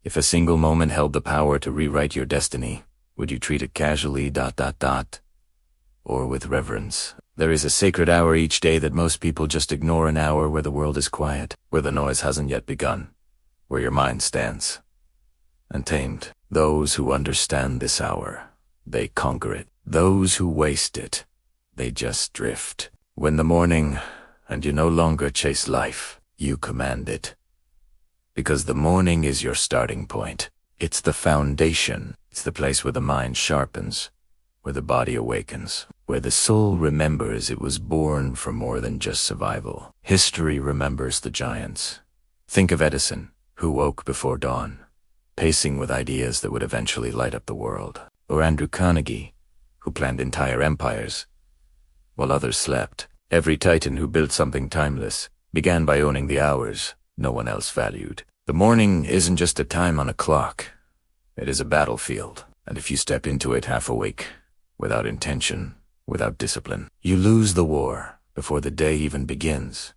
If a single moment held the power to rewrite your destiny, would you treat it casually, or with reverence? There is a sacred hour each day that most people just ignore, an hour where the world is quiet, where the noise hasn't yet begun, where your mind stands untamed. Those who understand this hour, they conquer it. Those who waste it, they just drift. When the morning, and you no longer chase life, you command it. Because the morning is your starting point. It's the foundation. It's the place where the mind sharpens, where the body awakens, where the soul remembers it was born for more than just survival. History remembers the giants. Think of Edison, who woke before dawn, pacing with ideas that would eventually light up the world. Or Andrew Carnegie, who planned entire empires while others slept. Every titan who built something timeless began by owning the hours no one else valued. The morning isn't just a time on a clock. It is a battlefield, and if you step into it half awake, without intention, without discipline, you lose the war before the day even begins.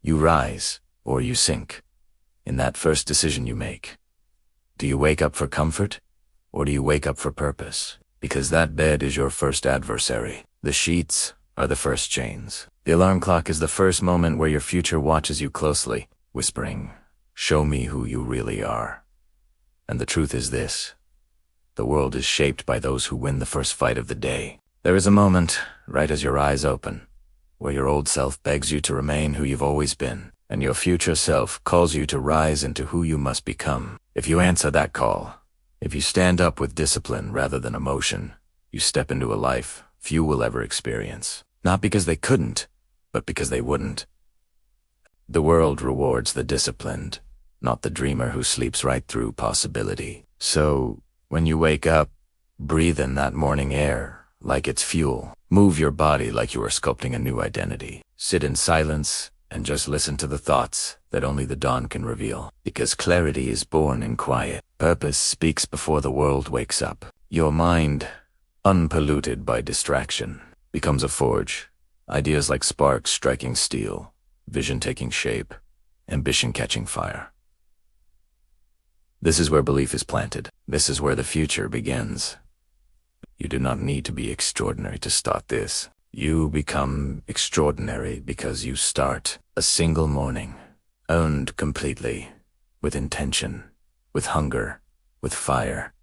You rise, or you sink, in that first decision you make. Do you wake up for comfort, or do you wake up for purpose? Because that bed is your first adversary. The sheets are the first chains. The alarm clock is the first moment where your future watches you closely, whispering, "Show me who you really are." And the truth is this: the world is shaped by those who win the first fight of the day. There is a moment, right as your eyes open, where your old self begs you to remain who you've always been, and your future self calls you to rise into who you must become. If you answer that call, if you stand up with discipline rather than emotion, you step into a life few will ever experience. Not because they couldn't, but because they wouldn't. The world rewards the disciplined, not the dreamer who sleeps right through possibility. So, when you wake up, breathe in that morning air like it's fuel. Move your body like you are sculpting a new identity. Sit in silence and just listen to the thoughts that only the dawn can reveal. Because clarity is born in quiet. Purpose speaks before the world wakes up. Your mind, unpolluted by distraction, becomes a forge. Ideas like sparks striking steel, vision taking shape, ambition catching fire. This is where belief is planted. This is where the future begins. You do not need to be extraordinary to start this. You become extraordinary because you start. A single morning, owned completely, with intention, with hunger, with fire,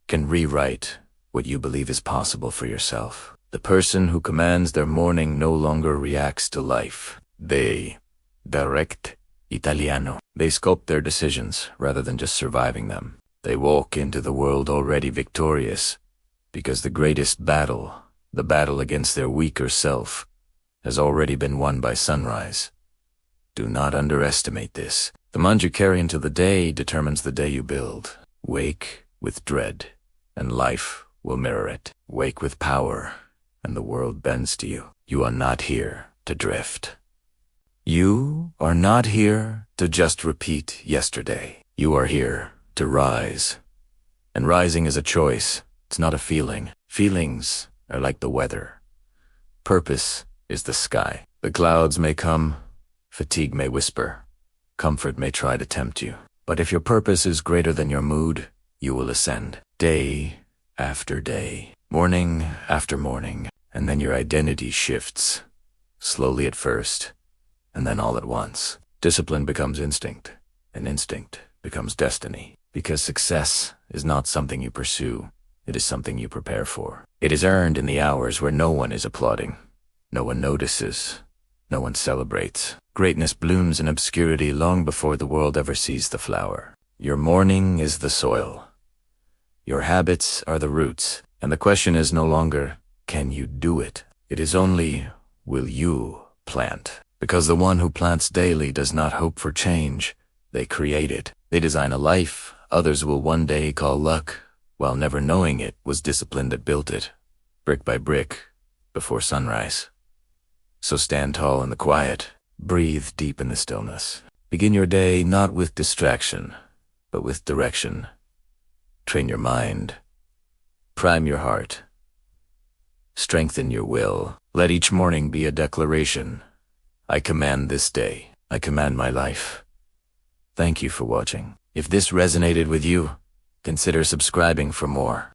can rewrite what you believe is possible for yourself. The person who commands their morning no longer reacts to life. They direct Italiano. They sculpt their decisions rather than just surviving them. They walk into the world already victorious, because the greatest battle, the battle against their weaker self, has already been won by sunrise. Do not underestimate this. The mind you carry into the day determines the day you build. Wake with dread, and life will mirror it. Wake with power, and the world bends to you. You are not here to drift. You are not here to just repeat yesterday. You are here to rise. And rising is a choice. It's not a feeling. Feelings are like the weather. Purpose is the sky. The clouds may come, fatigue may whisper, comfort may try to tempt you. But if your purpose is greater than your mood, you will ascend. Day after day, morning after morning, and then your identity shifts. Slowly at first, and then all at once. Discipline becomes instinct, and instinct becomes destiny. Because success is not something you pursue, it is something you prepare for. It is earned in the hours where no one is applauding, no one notices, no one celebrates. Greatness blooms in obscurity long before the world ever sees the flower. Your morning is the soil. Your habits are the roots. And the question is no longer, can you do it? It is only, will you plant? Because the one who plants daily does not hope for change. They create it. They design a life others will one day call luck, while never knowing it was discipline that built it, brick by brick, before sunrise. So stand tall in the quiet. Breathe deep in the stillness. Begin your day not with distraction, but with direction. Train your mind. Prime your heart. Strengthen your will. Let each morning be a declaration. I command this day. I command my life. Thank you for watching. If this resonated with you, consider subscribing for more.